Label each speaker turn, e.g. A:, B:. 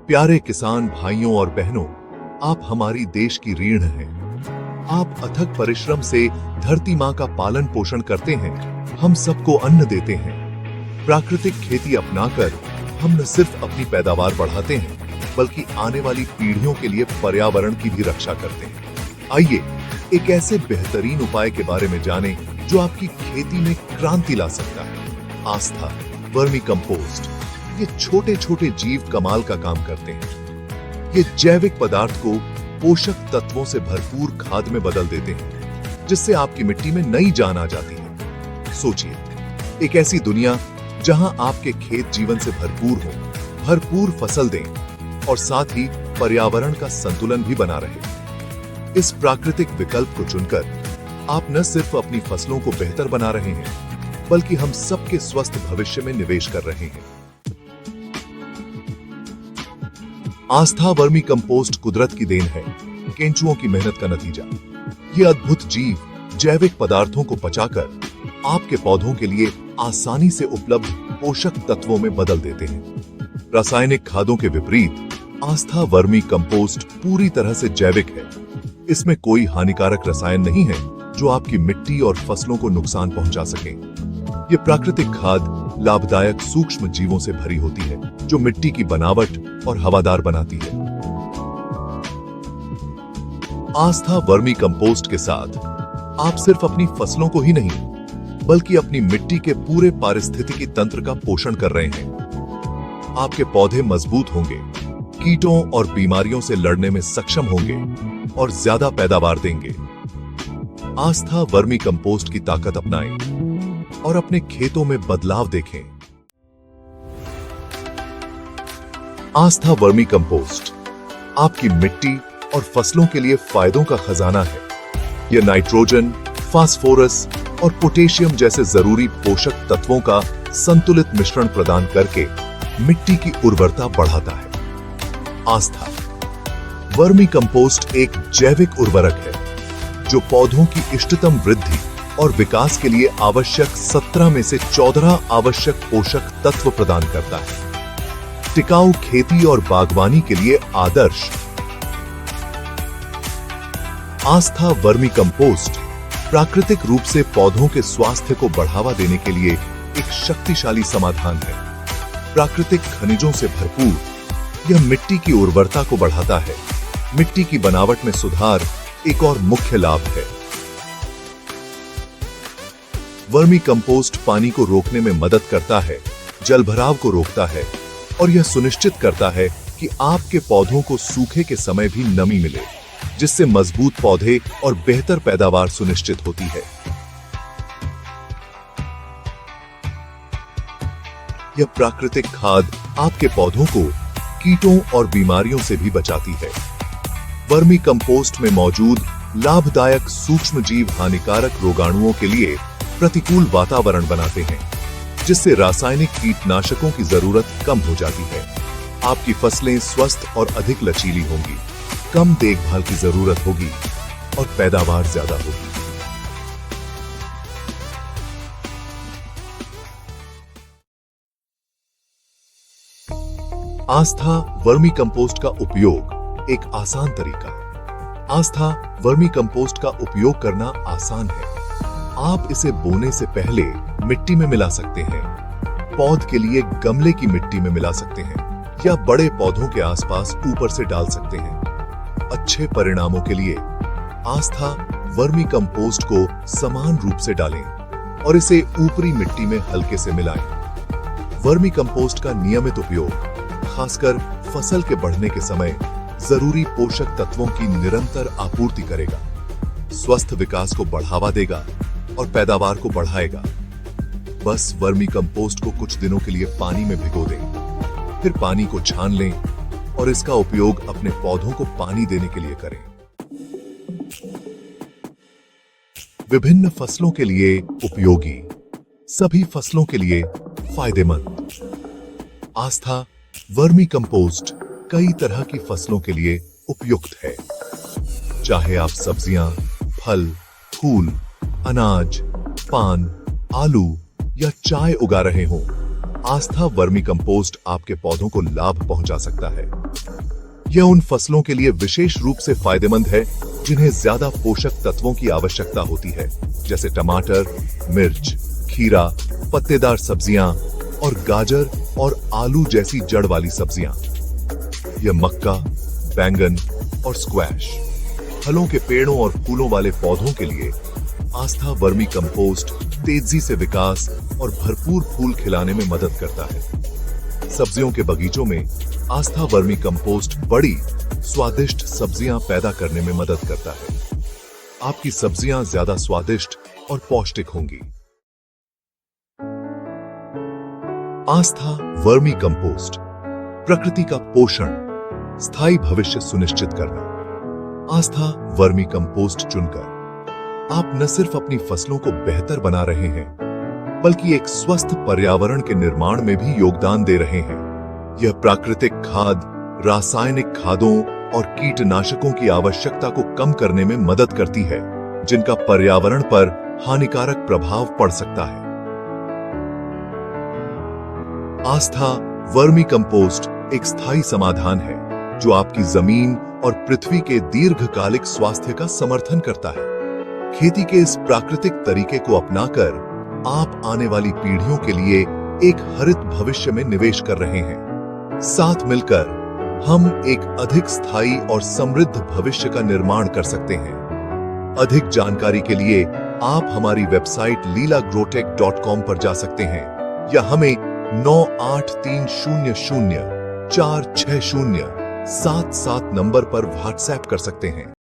A: प्यारे किसान भाइयों और बहनों, आप हमारी देश की रीढ़ हैं। आप अथक परिश्रम से धरती माँ का पालन पोषण करते हैं, हम सबको अन्न देते हैं। प्राकृतिक खेती अपनाकर हम न सिर्फ अपनी पैदावार बढ़ाते हैं, बल्कि आने वाली पीढ़ियों के लिए पर्यावरण की भी रक्षा करते हैं। आइए एक ऐसे बेहतरीन उपाय के बारे में जानें जो आपकी खेती में क्रांति ला सकता है। आस्था वर्मी कंपोस्ट। ये छोटे छोटे जीव कमाल का काम करते हैं। ये जैविक पदार्थ को पोषक तत्वों से भरपूर खाद में बदल देते हैं, जिससे आपकी मिट्टी में नई जान आ जाती है। सोचिए, एक ऐसी दुनिया जहां आपके खेत जीवन से भरपूर हो, भरपूर फसल दें और साथ ही पर्यावरण का संतुलन भी बना रहे। इस प्राकृतिक विकल्प को चुनकर आप न सिर्फ अपनी फसलों को बेहतर बना रहे हैं, बल्कि हम सबके स्वस्थ भविष्य में निवेश कर रहे हैं। आस्था वर्मी कंपोस्ट कुदरत की देन है, केंचुओं की मेहनत का नतीजा। ये अद्भुत जीव जैविक पदार्थों को पचाकर आपके पौधों के लिए आसानी से उपलब्ध पोषक तत्वों में बदल देते हैं। रासायनिक खादों के विपरीत आस्था वर्मी कंपोस्ट पूरी तरह से जैविक है। इसमें कोई हानिकारक रसायन नहीं है जो आपकी मिट्टी और फसलों को नुकसान पहुंचा सके। ये प्राकृतिक खाद लाभदायक सूक्ष्म जीवों से भरी होती है, जो मिट्टी की बनावट और हवादार बनाती है। आस्था वर्मी कंपोस्ट के साथ आप सिर्फ अपनी फसलों को ही नहीं, बल्कि अपनी मिट्टी के पूरे पारिस्थितिकी तंत्र का पोषण कर रहे हैं। आपके पौधे मजबूत होंगे, कीटों और बीमारियों से लड़ने में सक्षम होंगे और ज्यादा पैदावार देंगे। आस्था वर्मी कंपोस्ट की ताकत अपनाएं और अपने खेतों में बदलाव देखें। आस्था वर्मी कंपोस्ट आपकी मिट्टी और फसलों के लिए फायदों का खजाना है। यह नाइट्रोजन, फास्फोरस और पोटेशियम जैसे जरूरी पोषक तत्वों का संतुलित मिश्रण प्रदान करके मिट्टी की उर्वरता बढ़ाता है। आस्था वर्मी कंपोस्ट एक जैविक उर्वरक है जो पौधों की इष्टतम वृद्धि और विकास के लिए आवश्यक 17 में से 14 आवश्यक पोषक तत्व प्रदान करता है। टिकाऊ खेती और बागवानी के लिए आदर्श। आस्था वर्मी कंपोस्ट प्राकृतिक रूप से पौधों के स्वास्थ्य को बढ़ावा देने के लिए एक शक्तिशाली समाधान है। प्राकृतिक खनिजों से भरपूर यह मिट्टी की उर्वरता को बढ़ाता है। मिट्टी की बनावट में सुधार एक और मुख्य लाभ है। वर्मी कंपोस्ट पानी को रोकने में मदद करता है, जलभराव को रोकता है और यह सुनिश्चित करता है कि आपके पौधों को सूखे के समय भी नमी मिले, जिससे मजबूत पौधे और बेहतर पैदावार सुनिश्चित होती है। यह प्राकृतिक खाद आपके पौधों को कीटों और बीमारियों से भी बचाती है। वर्मी कंपोस्ट में मौजूद लाभदायक सूक्ष्म जीव हानिकारक रोगाणुओं के लिए प्रतिकूल वातावरण बनाते हैं, जिससे रासायनिक कीटनाशकों की जरूरत कम हो जाती है। आपकी फसलें स्वस्थ और अधिक लचीली होंगी, कम देखभाल की जरूरत होगी और पैदावार ज्यादा होगी। आस्था वर्मी कंपोस्ट का उपयोग एक आसान तरीका। आस्था वर्मी कंपोस्ट का उपयोग करना आसान है। आप इसे बोने से पहले मिट्टी में मिला सकते हैं, पौध के लिए गमले की मिट्टी में मिला सकते हैं या बड़े पौधों के आसपास ऊपर से डाल सकते हैं। अच्छे परिणामों के लिए आस्था वर्मी कंपोस्ट को समान रूप से डालें और इसे ऊपरी मिट्टी में हल्के से मिलाएं। वर्मी कंपोस्ट का नियमित उपयोग खासकर फसल के बढ़ने के समय जरूरी पोषक तत्वों की निरंतर आपूर्ति करेगा, स्वस्थ विकास को बढ़ावा देगा और पैदावार को बढ़ाएगा। बस वर्मी कंपोस्ट को कुछ दिनों के लिए पानी में भिगो दें, फिर पानी को छान लें और इसका उपयोग अपने पौधों को पानी देने के लिए करें। विभिन्न फसलों के लिए उपयोगी, सभी फसलों के लिए फायदेमंद। आस्था वर्मी कंपोस्ट कई तरह की फसलों के लिए उपयुक्त है। चाहे आप सब्जियां, फल, फूल, अनाज, पान, आलू या चाय उगा रहे हों, आस्था वर्मी कंपोस्ट आपके पौधों को लाभ पहुंचा सकता है। यह उन फसलों के लिए विशेष रूप से फायदेमंद है जिन्हें ज्यादा पोषक तत्वों की आवश्यकता होती है, जैसे टमाटर, मिर्च, खीरा, पत्तेदार सब्जियां और गाजर और आलू जैसी जड़ वाली सब्जियां। यह मक्का, बैंगन और स्क्वैश, फलों के पेड़ों और फूलों वाले पौधों के लिए आस्था वर्मी कंपोस्ट तेजी से विकास और भरपूर फूल खिलाने में मदद करता है। सब्जियों के बगीचों में आस्था वर्मी कंपोस्ट बड़ी स्वादिष्ट सब्जियां पैदा करने में मदद करता है। आपकी सब्जियां ज्यादा स्वादिष्ट और पौष्टिक होंगी। आस्था वर्मी कंपोस्ट, प्रकृति का पोषण, स्थायी भविष्य सुनिश्चित करना। आस्था वर्मी कंपोस्ट चुनकर आप न सिर्फ अपनी फसलों को बेहतर बना रहे हैं, बल्कि एक स्वस्थ पर्यावरण के निर्माण में भी योगदान दे रहे हैं। यह प्राकृतिक खाद, रासायनिक खादों और कीटनाशकों की आवश्यकता को कम करने में मदद करती है, जिनका पर्यावरण पर हानिकारक प्रभाव पड़ सकता है। आस्था वर्मी कंपोस्ट एक स्थायी समाधान है जो आपकी जमीन और पृथ्वी के दीर्घकालिक स्वास्थ्य का समर्थन करता है। खेती के इस प्राकृतिक तरीके को अपनाकर आप आने वाली पीढ़ियों के लिए एक हरित भविष्य में निवेश कर रहे हैं। साथ मिलकर हम एक अधिक स्थायी और समृद्ध भविष्य का निर्माण कर सकते हैं। अधिक जानकारी के लिए आप हमारी वेबसाइट lilagrotech.com पर जा सकते हैं या हमें 9830046077 नंबर पर व्हाट्सएप कर सकते हैं।